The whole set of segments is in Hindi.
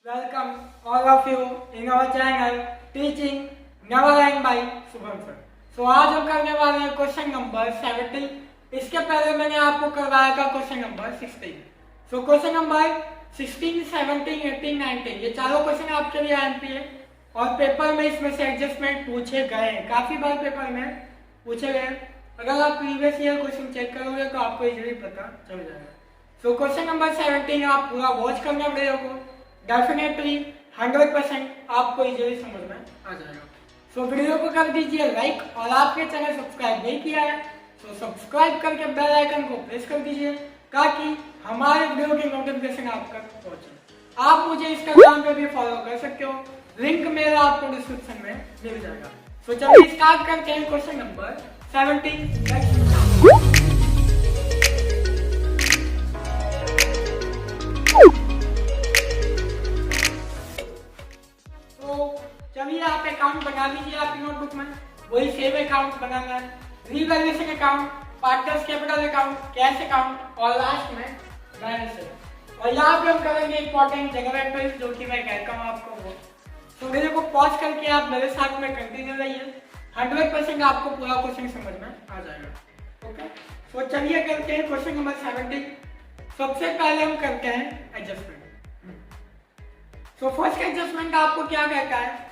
Welcome all of you in our channel Teaching Never End by Shubham sir. So आज हम करने वाले हैं क्वेश्चन नंबर 17। इसके पहले मैंने आपको करवाया था question number 16। So question number 16, 17, 18, 19 ये चारों क्वेश्चन आपके लिए आएंगे और पेपर में इसमें से एडजस्टमेंट पूछे गए हैं। काफी बार पेपर में पूछे गए। अगर आप प्रीवियस ईयर क्वेश्चन चेक करोगे तो आपको इजीली पता चल जाएगा। सो क्वेश्चन नंबर 17 आप पूरा वॉच करना वीडियो को, डेफिनेटली 100% आपको इजीली समझ में आ जाएगा। सो वीडियो को कर दीजिए लाइक और आपके चैनल सब्सक्राइब नहीं किया है तो सब्सक्राइब करके बेल आइकन को प्रेस कर दीजिए ताकि हमारे वीडियो की नोटिफिकेशन आप तक पहुंचे। आप मुझे इंस्टाग्राम पे भी फॉलो कर सकते हो, लिंक मेरा आपको डिस्क्रिप्शन में मिल जाएगा। सो चलिए स्टार्ट करते हैं क्वेश्चन नंबर 17। चलिए आप अकाउंट बना लीजिए आपकी नोटबुक में। वही सेव अकाउंट बनाना है, revaluation account, partners capital account, cash account और लास्ट में बैलेंस। और यहाँ पे हम करेंगे इंपॉर्टेंट जगह एंट्रीज जो कि मैं कहता हूँ आपको वो। तो वीडियो को पॉज करके आप मेरे साथ में कंटिन्यू रहिए, 100% आपको पूरा क्वेश्चन समझ में आ जाएगा। ओके, तो चलिए करते हैं क्वेश्चन नंबर 17। सबसे पहले हम करते हैं एडजस्टमेंट। तो फर्स्ट एडजस्टमेंट आपको क्या कहता है?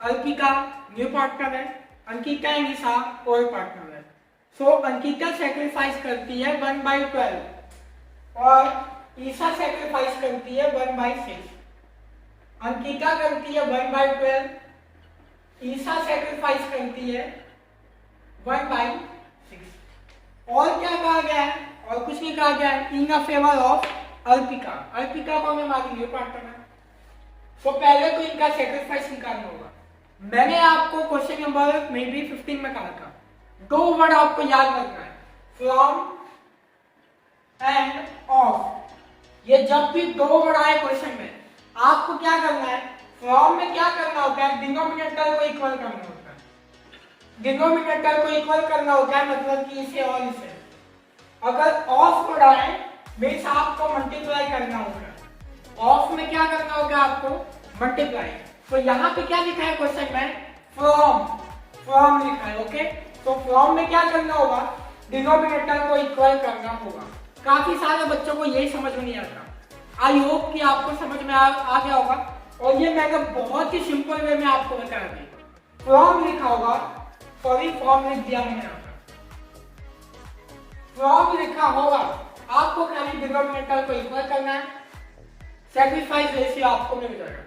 अर्पिका न्यू पार्टनर है, Ankita and Isha old partner है। सो अंकिता सेक्रीफाइस करती है 1/12 और ईशा सेक्रीफाइस करती है 1/6। अंकिता करती है 1/12, ईशा सेक्रीफाइस करती है 1/6। और क्या कहा गया है? और कुछ नहीं कहा गया है। इन a favour of Arpika, Arpika को हमें हमारी न्यू पार्टनर है। तो पहले तो इनका सेक्रीफाइस निकालना होगा। मैंने आपको क्वेश्चन नंबर मे बी 15 में कहा था, दो वर्ड आपको याद रखना है, फ्रॉम एंड ऑफ। ये जब भी दो वर्ड आए क्वेश्चन में आपको क्या करना है? फ्रॉम में क्या करना होता है? डिनोमिनेटर को इक्वल करना होता है। डिनोमिनेटर को इक्वल करना होता है मतलब कि इसे और इसे। अगर ऑफ वर्ड आए मीन्स आपको मल्टीप्लाई करना होगा। ऑफ में क्या करना होगा? आपको मल्टीप्लाई। तो यहाँ पे क्या लिखा है क्वेश्चन में? फ्रॉम, फ्रॉम लिखा है। ओके, तो फ्रॉम में क्या करना होगा? डिनोमिनेटर को इक्वल करना होगा। काफी सारे बच्चों को यही समझ में नहीं आता। आई होप कि आपको समझ में आ गया होगा। और ये मैंने बहुत ही सिंपल वे में आपको बताया था। फ्रॉम लिखा होगा, सॉरी फ्रॉम लिख दिया मैंने यहाँ पर। फ्रॉम लिखा होगा, आपको खाली डिनोमिनेटर को इक्वल करना है, सेक्रीफाइस रेशियो आपको मिल जाएगा।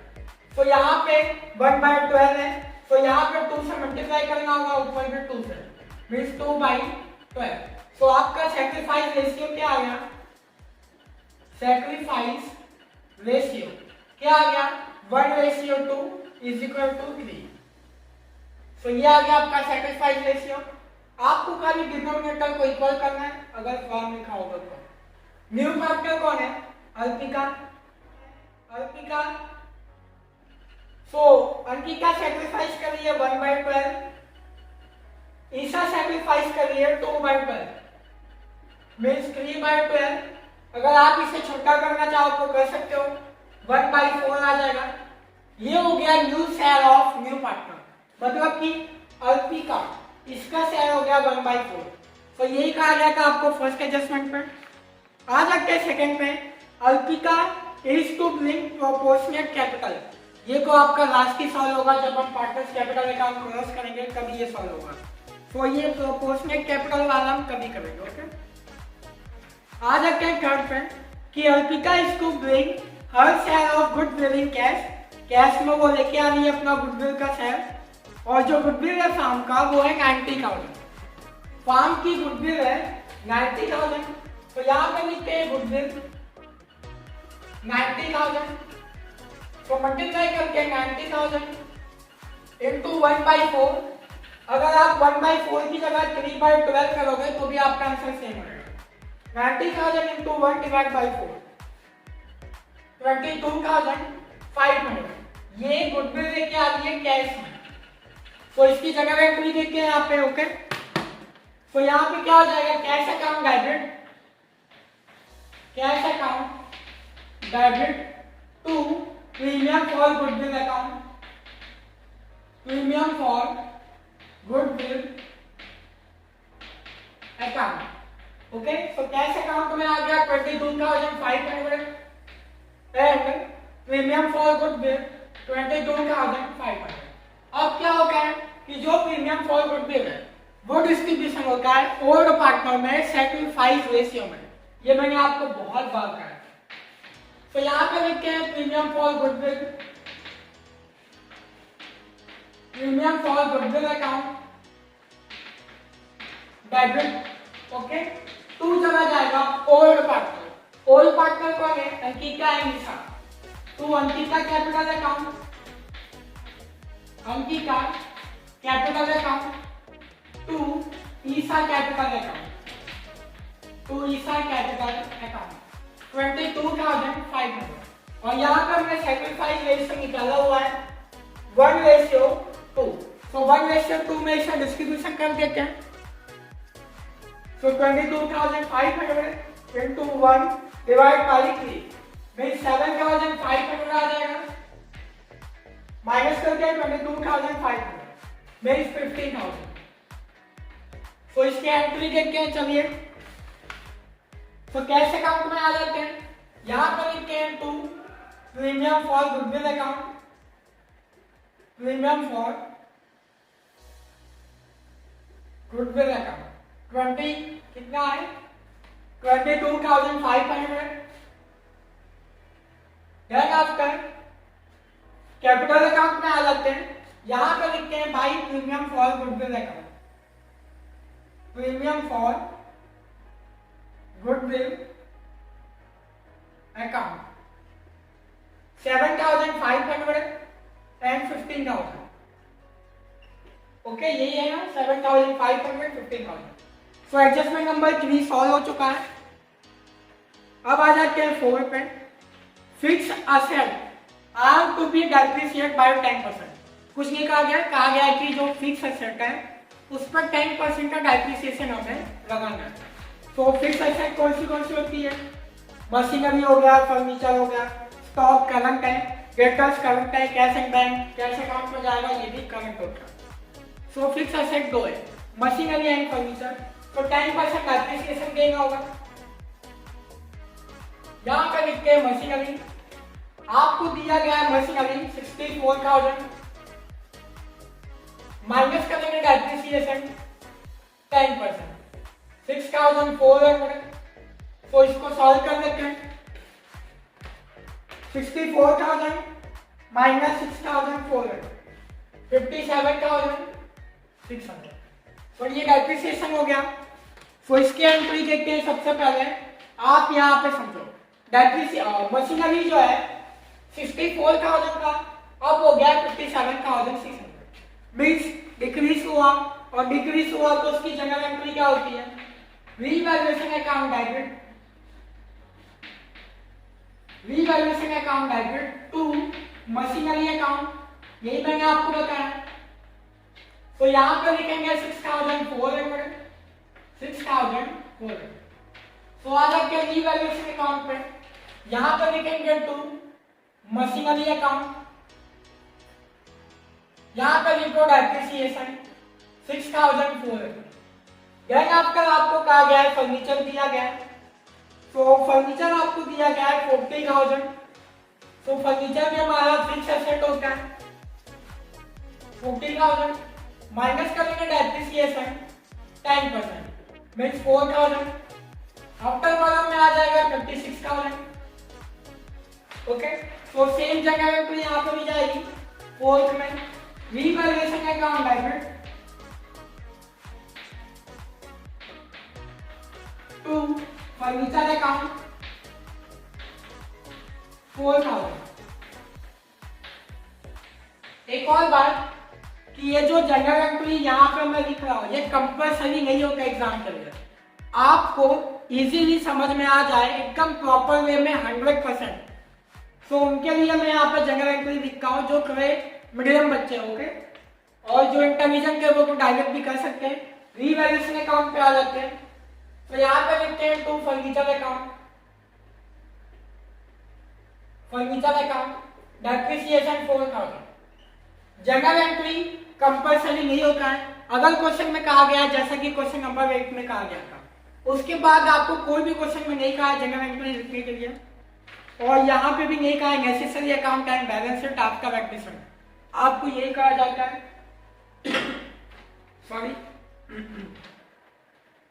तो यहाँ पे 1/12 है, तो यहाँ पे 2 से मल्टीप्लाई करना होगा, ऊपर में 2 से, मीन्स 2/12। तो आपका सेक्रीफाइस रेशियो क्या आ गया? सेक्रीफाइस रेशियो क्या आ गया? 1:2 इज इक्वल टू 3। तो ये आ गया आपका सेक्रीफाइस रेशियो। आपको खाली डिनोमिनेटर को इक्वल करना है अगर फॉर्म लिखा होगा तो। न्यू पार्टनर कौन है? अर्पिका, अर्पिका। सो अंकिता सेक्रीफाइस कर रही है 1/12, ईशा सेक्रीफाइस कर रही है 2/12, मीन्स 3/12। अगर आप इसे छोटा करना चाहो तो कर सकते हो, 1/4 आ जाएगा। ये हो गया new share of new partner, मतलब कि अर्पिका, इसका शेयर हो गया 1/4। तो यही कहा गया था आपको फर्स्ट एडजस्टमेंट में। आ जाते हैं सेकंड में। Arpika is to bring proportionate capital. ये तो आपका लास्ट ही सॉल्व होगा जब हम पार्टनर्स कैपिटल अकाउंट क्रॉस करेंगे, कभी ये सॉल्व होगा। तो ये प्रोपोर्शनेट कैपिटल वाला हम कभी करेंगे। ओके, आ जाते हैं थर्ड पे कि Arpika is to bring her share of goodwill in cash. Cash में वो लेके आ रही है अपना गुडविल का शेयर, और जो गुडविल है फार्म का वो है 90,000। फार्म की गुडविल है 90,000। तो यहाँ पे लिखते हैं गुडविल 90,000। तो मल्टीप्लाई करके 90,000 इंटू 1/4। अगर आप 1/4 की जगह 3/12 करोगे तो भी आपका आंसर सेम रहेगा। 90,000 इंटू 1/4 22,500। ये गुडविल लेके आ रही है कैश में, तो इसकी जगह एंट्री देखते हैं यहाँ पे। ओके, तो यहाँ पे क्या हो जाएगा? Cash account debit, cash account debit to premium for goodwill account, premium for goodwill account. Okay, तो कैश अकाउंट में आ गया 22,500 एंड प्रीमियम फॉर गुडविल 22,500। अब क्या होगा कि जो प्रीमियम फॉर गुडविल है वो डिस्ट्रीब्यूशन होता है ओल्ड पार्टनर में सैक्रिफाइस रेशियो में। ये मैंने आपको बहुत बार कहा है। तो यहां पे लिखते हैं premium for goodwill, premium for goodwill account debit. Okay, to चला जाएगा ओल्ड पार्टनर। ओल्ड पार्टनर कौन है? Ankita and Isha. To Ankita capital account, Ankita capital account to Isha capital account, to Isha capital account 22,500। और यहाँ पर मैं सैक्रिफाइस रेशियो निकाला हुआ है 1:2। तो 1:2 में इसे डिस्ट्रीब्यूशन कर देते हैं। तो 22,500 into 1 डिवाइड बाई 3 में 7,500 आ जाएगा। माइनस करके 22,500 में 15,000। तो इसके एंट्री देखते हैं। चलिए, तो कैश अकाउंट में आ जाते हैं। यहां पर लिखते हैं to premium for goodwill account, premium for goodwill account 20 कितना है 22,500। देन आफ्टर कैपिटल अकाउंट में आ जाते हैं। यहां पर लिखते हैं by premium for goodwill account, premium for goodwill account 7,500 and 15,000। Okay, यही है ना 7,500 15,000। सो एडजस्टमेंट नंबर 3 सॉल्व हो चुका है। अब आ जाते हैं 4 पे। Fix asset are to be depreciate by 10%। कुछ नहीं कहा गया कि जो फिक्स असेट है उस पर 10% का डेप्रिसिएशन हमें लगाना है। तो फिक्स एसेट कौन सी होती है? मशीनरी हो गया, फर्नीचर हो गया, स्टॉक करंट है, डेटर्स करंट है, cash and bank cash account में जाएगा, ये भी करंट होता है। सो फिक्स एसेट 2 है, मशीनरी एंड फर्नीचर। तो 10% डेप्रिसिएशन देना होगा। यहाँ पे लिखते हैं मशीनरी, आपको दिया गया है मशीनरी 64,000 माइनस करेंगे डेप्रिसिएशन 10% 6,400। तो इसको सॉल्व कर लेते हैं। 64,000 माइनस 6,400 57,600। तो ये डेप्रिसिएशन हो गया। तो इसके एंट्री देखते हैं। सबसे पहले आप यहाँ पे समझो मशीनरी जो है 64,000 का अब हो गया 57,600 मीन्स डिक्रीज हुआ। और डिक्रीज हुआ तो उसकी जनरल एंट्री क्या होती है? Revaluation account debit, revaluation account debit to machinery account. यही मैंने आपको बताया। तो यहां पर लिखेंगे 6,400 6,400। तो आ जाके रीवैल्यूएशन अकाउंट पे यहां पर लिखेंगे टू मशीनरी अकाउंट। यहां पर लिखो डेप्रिसिएशन 6,400। देन आफ्टर आपको कहा गया है फर्नीचर दिया गया है। तो फर्नीचर आपको दिया गया है 40,000। तो फर्नीचर में हमारा फिक्स एसेट होता है 40,000 माइनस करेंगे डेप्रिसिएशन 10% मीन्स 4,000। आफ्टर कॉलम में आ जाएगा 36,000। ओके, तो सेम जगह पे यहाँ पे भी जाएगी फोर्थ में revaluation account debit to furniture account 4,000। एक और बात कि ये जो जनरल एंट्री यहाँ पे मैं लिख रहा हूँ ये कंपल्सरी नहीं होता एग्जाम के लिए। आपको इजीली समझ में आ जाए एकदम प्रॉपर वे में 100%। तो उनके लिए मैं यहाँ पे जनरल एंट्री लिखता हूँ जो थोड़े मीडियम बच्चे होंगे और जो इंटेलिजेंट है वो तो डायरेक्ट भी कर सकते हैं। रीवैल्यूएशन अकाउंट पे आ जाते हैं। तो यहाँ पे लिखते हैं to furniture account, furniture account depreciation 4000। Journal entry compulsory नहीं होता है। अगर क्वेश्चन में कहा गया जैसा कि क्वेश्चन नंबर 8 में कहा गया था, उसके बाद आपको कोई भी क्वेश्चन में नहीं कहा है जनरल एंट्री लिखने के लिए, और यहाँ पे भी नहीं कहा है necessary account and balance sheet आपका वैक्टेशन, आपको यही कहा जाता है सॉरी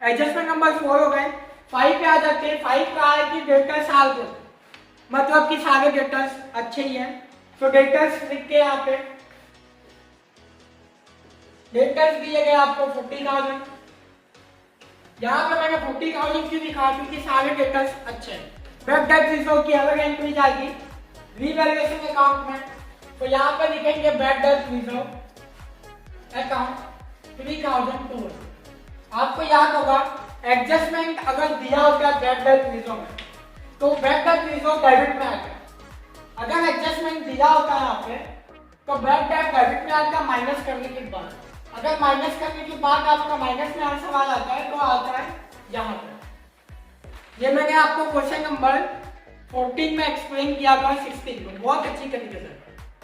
एडजस्टमेंट नंबर 4 हो गए। 5 पे आ जाते हैं। 5 कहा है कि डेटर्स आर गुड, मतलब कि सारे डेटर्स अच्छे ही हैं। तो डेटर्स लिख के यहाँ पे डेटर्स दिए गए आपको 40,000। यहाँ पे मैंने 40,000 क्यों लिखा, क्योंकि सारे डेटर्स अच्छे हैं। बैड डेट रिजर्व की अलग एंट्री जाएगी रीवैल्यूएशन अकाउंट में, तो यहाँ पे लिखेंगे बैड डेट रिजर्व अकाउंट 3,200। आपको याद होगा एडजस्टमेंट अगर दिया होता है बैड डेट रिजर्व में, तो बैड डेट रिजर्व डेबिट में आता है। अगर एडजस्टमेंट दिया होता है यहाँ पे, तो बैड डेट डेबिट में आता है माइनस करने के बाद। अगर माइनस करने के बाद आपका माइनस में आंसर आ जाता है तो आता है यहाँ पे। ये मैंने आपको क्वेश्चन नंबर 14 में एक्सप्लेन किया था 16 में बहुत अच्छी तरीके से,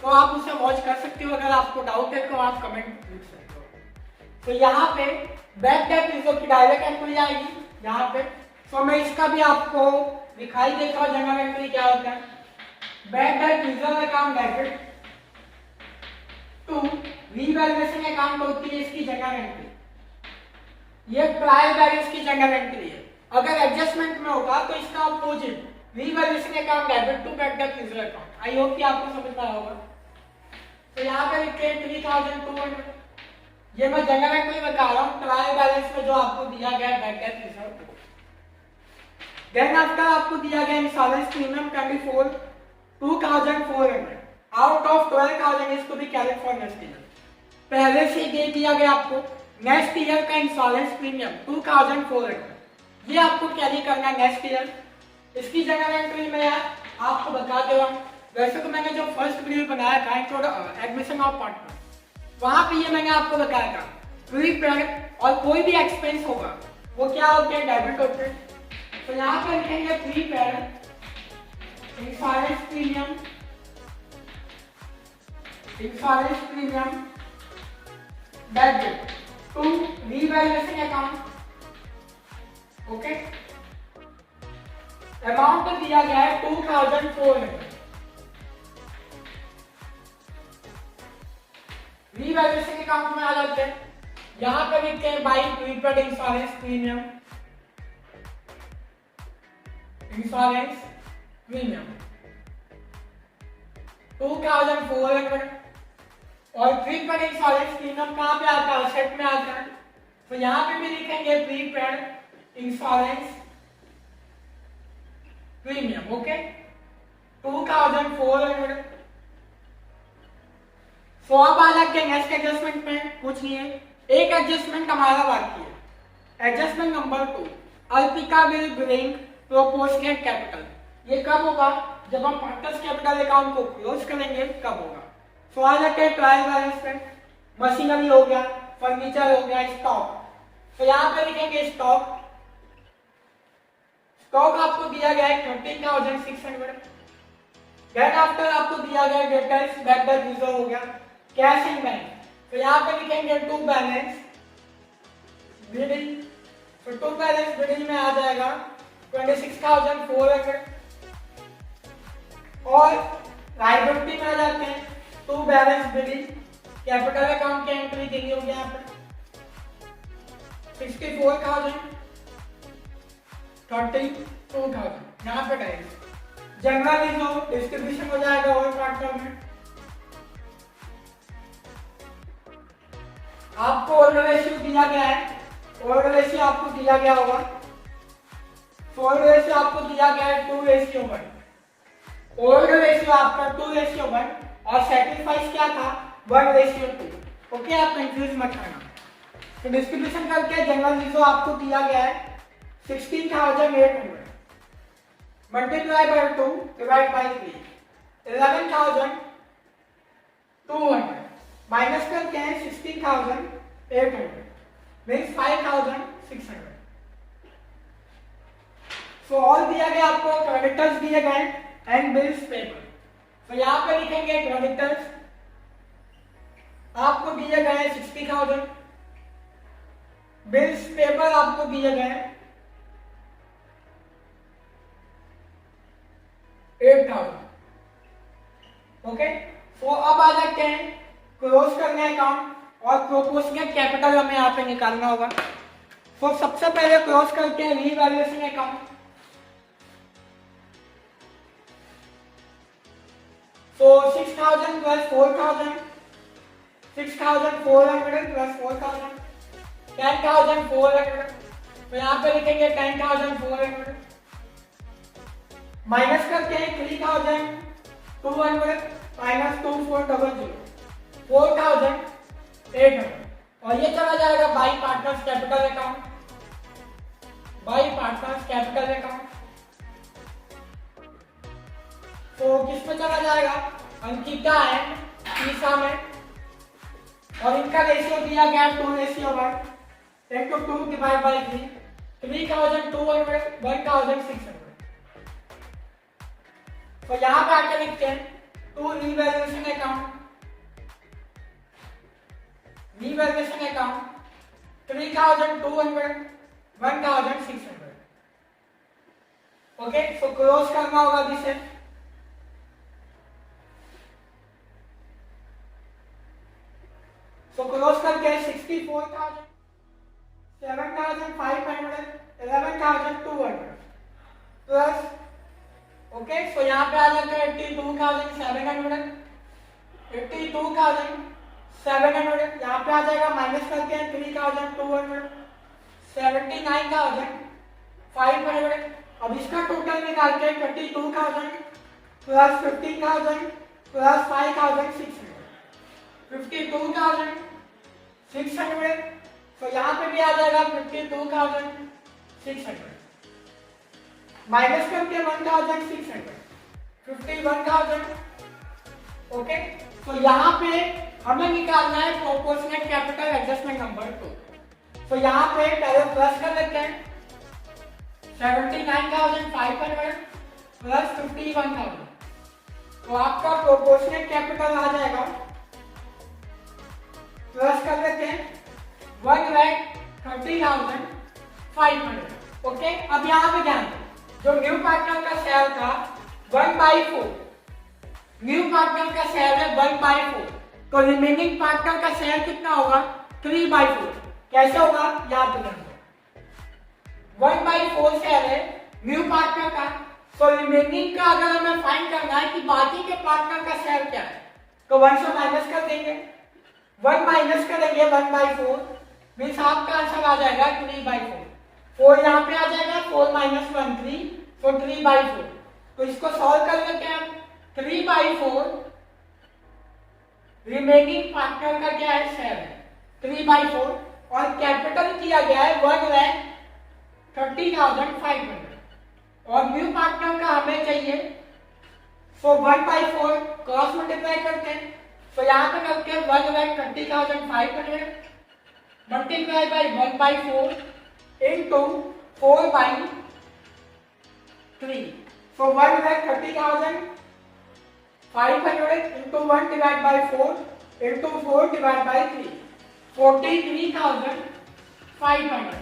तो आप उसे वॉच कर सकते हो। अगर आपको डाउट है तो आप कमेंट लिख सकते हो। तो यहाँ पे बैड डेट रिजर्व की डायरेक्ट एंट्री आएगी यहाँ पे। तो मैं इसका भी आपको दिखाई देता हूँ जनरल एंट्री क्या होता है। Bad debt reserve account debit to revaluation account होती है इसकी जनरल एंट्री। ये ट्रायल बैलेंस की जनरल एंट्री है। अगर एडजस्टमेंट में होगा तो इसका opposite revaluation account debit to bad debt reserve account. I hope कि आपको समझ में आया होगा। तो यहाँ पे लिखते हैं 3,200। ये मैं जनरल एंट्री बता रहा हूँ ट्रायल बैलेंस में जो आपको दिया गया है bad debt reserve. Then after आपको दिया गया insurance premium 2,400 out of 12,000 is to be carried for next year. पहले से दे दिया गया आपको नेक्स्ट ईयर का इंश्योरेंस प्रीमियम 2,400, ये आपको कैरी करना है नेक्स्ट ईयर। इसकी जनरल एंट्री में आपको बता दे रहा हूँ। वैसे तो मैंने जो फर्स्ट वीडियो बनाया था एडमिशन ऑफ पार्टनर, वहां पे ये मैंने आपको बताया था प्रीपेड और कोई भी एक्सपेंस होगा वो क्या होते हैं, डेबिट होते हैं। तो यहाँ पे लिखेंगे prepaid insurance premium debit to revaluation account. Okay, amount दिया गया है 2,400। रीवैल्यूएशन अकाउंट में आ जाते हैं। यहां पे लिखते हैं by prepaid insurance premium insurance premium 2,400। और प्रीपेड इंश्योरेंस प्रीमियम कहां पे आता है, सेट में आता है। तो यहां पे भी लिखेंगे प्रीपेड इंश्योरेंस प्रीमियम। ओके, 2,400। तो अब आ जाते हैं नेक्स्ट एडजस्टमेंट में। कुछ नहीं है, एक एडजस्टमेंट हमारा बाकी है। Adjustment number 2, Arpita will bring proportionate capital. ये कब होगा, जब हम पार्टनर्स कैपिटल अकाउंट को क्लोज करेंगे तब होगा। तो आ जाते हैं ट्रायल बैलेंस पे। मशीनरी हो गया, फर्नीचर हो गया, स्टॉक। तो यहाँ पे लिखेंगे स्टॉक। स्टॉक आपको दिया गया है 13,600। देन आफ्टर आपको दिया गया डेटर्स बैड डेट रिजर्व हो गया, कैश इन बैंक। तो यहाँ पे लिखेंगे टू बैलेंस बिडिंग। तो टू बैलेंस बिडिंग में आ जाएगा 26,400। और लायबिलिटी में आ जाते हैं टू बैलेंस बिडिंग कैपिटल अकाउंट की एंट्री देनी होगी यहाँ पे 64,000 32,000 यहाँ पे डालेंगे। जनरल रिजर्व डिस्ट्रीब्यूशन हो जाएगा और पार्टनर में। आपको ओल्ड रेशियो दिया गया है, ओल्ड रेशियो आपको दिया गया होगा। ओल्ड रेशियो आपको दिया गया है 2:1। ओल्ड रेशियो आपका 2:1 और सैक्रिफाइस क्या था 1:2। ओके, आप कंफ्यूज मत करना। तो डिस्ट्रीब्यूशन करके जनरल रिजर्व आपको दिया गया है 16,800 multiply by 2 divide by 3 11,200 minus करके हैं 16,800 मीन्स 5,600। सो ऑल दिया गया आपको, क्रेडिटर्स दिए गए एंड बिल्स पेबल। तो यहाँ पे लिखेंगे क्रेडिटर्स, आपको दिए गए 60,000, बिल्स पेपर आपको दिए गए 8,000। ओके, तो अब आ जाते हैं क्लोज करने अकाउंट और प्रोपोर्शनल कैपिटल हमें यहाँ पे निकालना होगा। तो सबसे पहले क्लोज करते हैं revaluation account. So 6,000 plus 4,000, 6,400 plus 4,000, 10,400। तो यहाँ पे लिखेंगे 10,400 माइनस करते हैं 3,200 माइनस 2,400, 4,800 और ये चला जाएगा by partners capital account, by partners capital account. तो किसमें चला जाएगा? अंकिता एंड ईसा में, और इनका रेशियो दिया गया 2:1, 10 to 2 डिवाइड बाई 3, 3,200, 1,600। तो यहाँ पे आके लिखते हैं to revaluation account, revaluation account 3,200, 1,600। Okay, so close करना होगा जिसे। So close करके 64,000, 7,500, 11,200 प्लस, ओके, सो यहाँ पे आ जाता है 82,700, 82,700, यहाँ पे आ जाएगा माइनस करके 3,200, 79,500। अब इसका टोटल निकालते हैं 32,000 प्लस 15,000 प्लस 5,600, 52,600। तो यहाँ पे भी आ जाएगा 52,600 माइनस करके 1,600, 51,000। ओके, तो यहाँ पे हमें निकालना है प्रोपोर्शनल कैपिटल एडजस्टमेंट नंबर 2। तो यहाँ पे पहले प्लस कर लेते हैं 79,500 प्लस 51,000। तो आपका प्रोपोर्शनल कैपिटल आ जाएगा, प्लस कर लेते हैं 1,30,500। ओके, अब यहाँ पे ध्यान दें, जो न्यू पार्टनर का शेयर था 1/4, न्यू पार्टनर का शेयर है 1/4, तो रिमेनिंग पार्टनर का शेयर कितना होगा? 3/4। कैसे होगा? याद रखना, 1/4 शेयर है न्यू पार्टनर का, तो रिमेनिंग का अगर हमें फाइंड करना है कि बाकी के पार्टनर का शेयर क्या है, तो 1 से माइनस कर देंगे, 1 माइनस करेंगे 1/4, मीन्स आपका आंसर आ जाएगा 3/4। 4 यहाँ पे आ जाएगा, 4 माइनस 1 3, तो 3/4। तो इसको सॉल्व कर लेते हैं हम। 3/4 रिमेनिंग पार्टनर का क्या है? शेयर है 3/4, और कैपिटल किया गया है 1,30,500, और न्यू पार्टनर का हमें चाहिए, सो 1/4 क्रॉस मल्टीप्लाई करते हैं। तो यहाँ पे करके 1,30,500 multiply by 1/4 into 4/3, so 1,30,500 into 1 divide by 4 into 4 divide by 3, 43,500।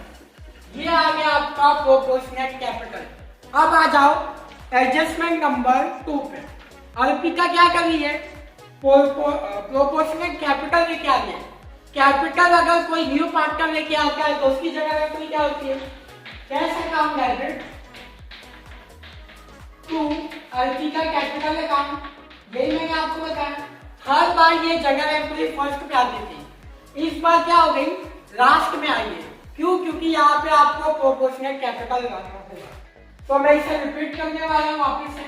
ये आ गया आपका प्रोपोर्शनल कैपिटल। अब आ जाओ एडजस्टमेंट नंबर 2 पे। अर्पिता क्या कर रही है? प्रोपोर्शनल कैपिटल लेके आ गया। कैपिटल अगर कोई न्यू पार्टनर लेके आता है तो उसकी जगह कोई क्या होती है? Cash account debit to Arpita capital account. यही मैंने आपको बताया, हर बार ये जगह एंट्री फर्स्ट पे आती थी, इस बार क्या हो गई? लास्ट में आई है। क्यों? क्योंकि यहाँ पे आपको प्रोपोर्शनल कैपिटल लगाना होगा। तो मैं इसे रिपीट करने वाला हूँ वापिस से,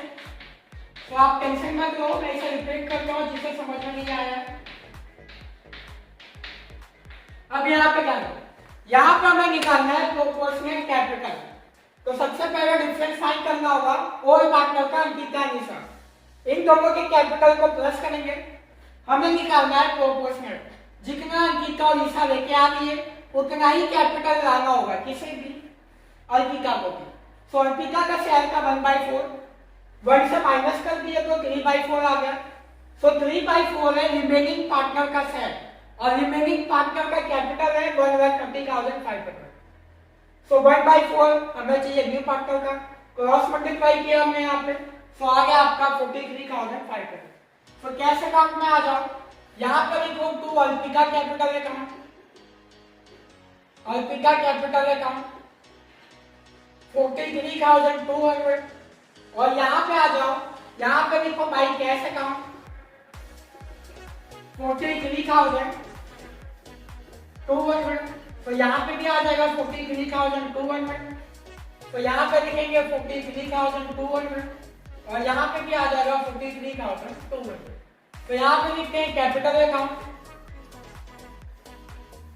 तो आप टेंशन मत लो, मैं इसे रिपीट करता हूँ जिसे समझ में नहीं आया। अब यहाँ पे क्या है? यहाँ पे हमें निकालना है प्रोपोर्शनल कैपिटल। तो सबसे पहले डिफरेंस फाइंड करना होगा और पार्टनर का अंकिता निशा, इन दोनों के कैपिटल को प्लस करेंगे। हमें निकालना है प्रोपोर्शनल, जितना अंकिता और निशा लेके आ रही है उतना ही कैपिटल लाना होगा किसी भी अर्पिता को भी। सो अर्पिता का शेयर का 1/4, 1 से माइनस कर दिए तो 3/4 आ गया। सो 3/4 है रिमेनिंग पार्टनर का सेट और रिमेनिंग पार्टनर का कैपिटल है 1,30,500। सो 1/4 हमें चाहिए न्यू पार्टनर का, क्रॉस मल्टीप्लाई किया हमने यहाँ पे, सो आ गया आपका 43,500। सो कैश अकाउंट में आ जाओ, यहाँ पर equal to Alpika capital account, Alpika capital account 43,200 और यहाँ पे आ जाओ, यहाँ पे लिखो बाई कैश अकाउंट 43,200। तो यहाँ पे भी आ जाएगा 43,200। तो यहाँ पे लिखेंगे 43,200 और यहाँ पे भी आ जाएगा 43,200। तो यहाँ पे लिखते हैं capital account,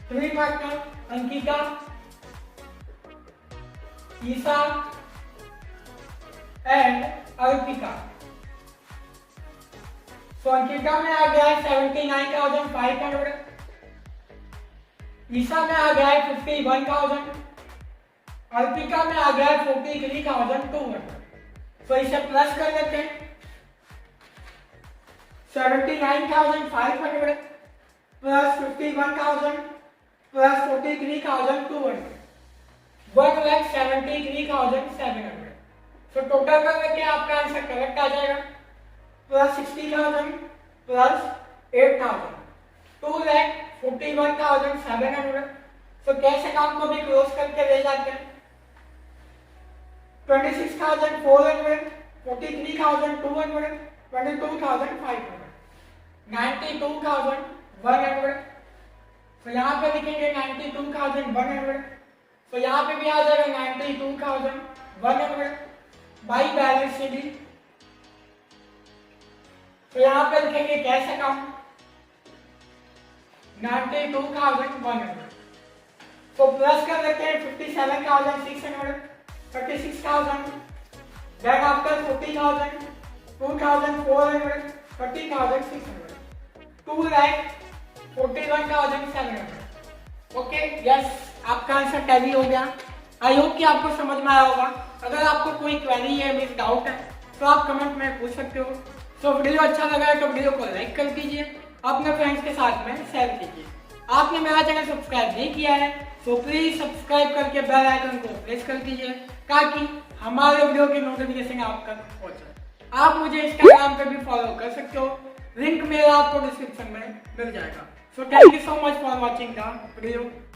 3 partner Ankita, Isa and Arpika. तो अंकिता में आ गया है 79,500, ईसा में आ गया है 51,000, अर्पिका में आ गया है 43,200। तो इसे प्लस कर लेते हैं, 79,500 प्लस 51,000 प्लस 43,200, 1,73,700। तो टोटल कर लेके आपका आंसर करेक्ट आ जाएगा, प्लस 60,000 प्लस 8,000, 2,41,700। तो कैश अकाउंट को भी क्लोज करके ले जाते हैं, 26,400, 43,200, 22,500, 92,100। तो यहाँ पे लिखेंगे 92,100। तो यहाँ पे भी आ जाएगा 92,100 बाई बैलेंस शीट। तो यहाँ पे लिखेंगे कैश अकाउंट 92,100। तो प्लस कर लेते हैं 57,600, 36,000, देन आफ्टर 40,000, 2,400, 30,600, 2,41,700। ओके यस, आपका आंसर टैली हो गया। आई होप कि आपको समझ में आया होगा। अगर आपको कोई क्वेरी है, मीन्स डाउट है, तो आप कमेंट में पूछ सकते हो। तो वीडियो अच्छा लगा है तो वीडियो को लाइक कर दीजिए, अपने फ्रेंड्स के साथ में शेयर कीजिए। आपने मेरा चैनल सब्सक्राइब नहीं किया है तो प्लीज सब्सक्राइब करके बेल आइकन को प्रेस कर दीजिए ताकि हमारे वीडियो की नोटिफिकेशन आप तक पहुंचे। आप मुझे इंस्टाग्राम पे भी फॉलो कर सकते हो, लिंक मेरा आपको डिस्क्रिप्शन में मिल जाएगा। So thank you so much for watching the video.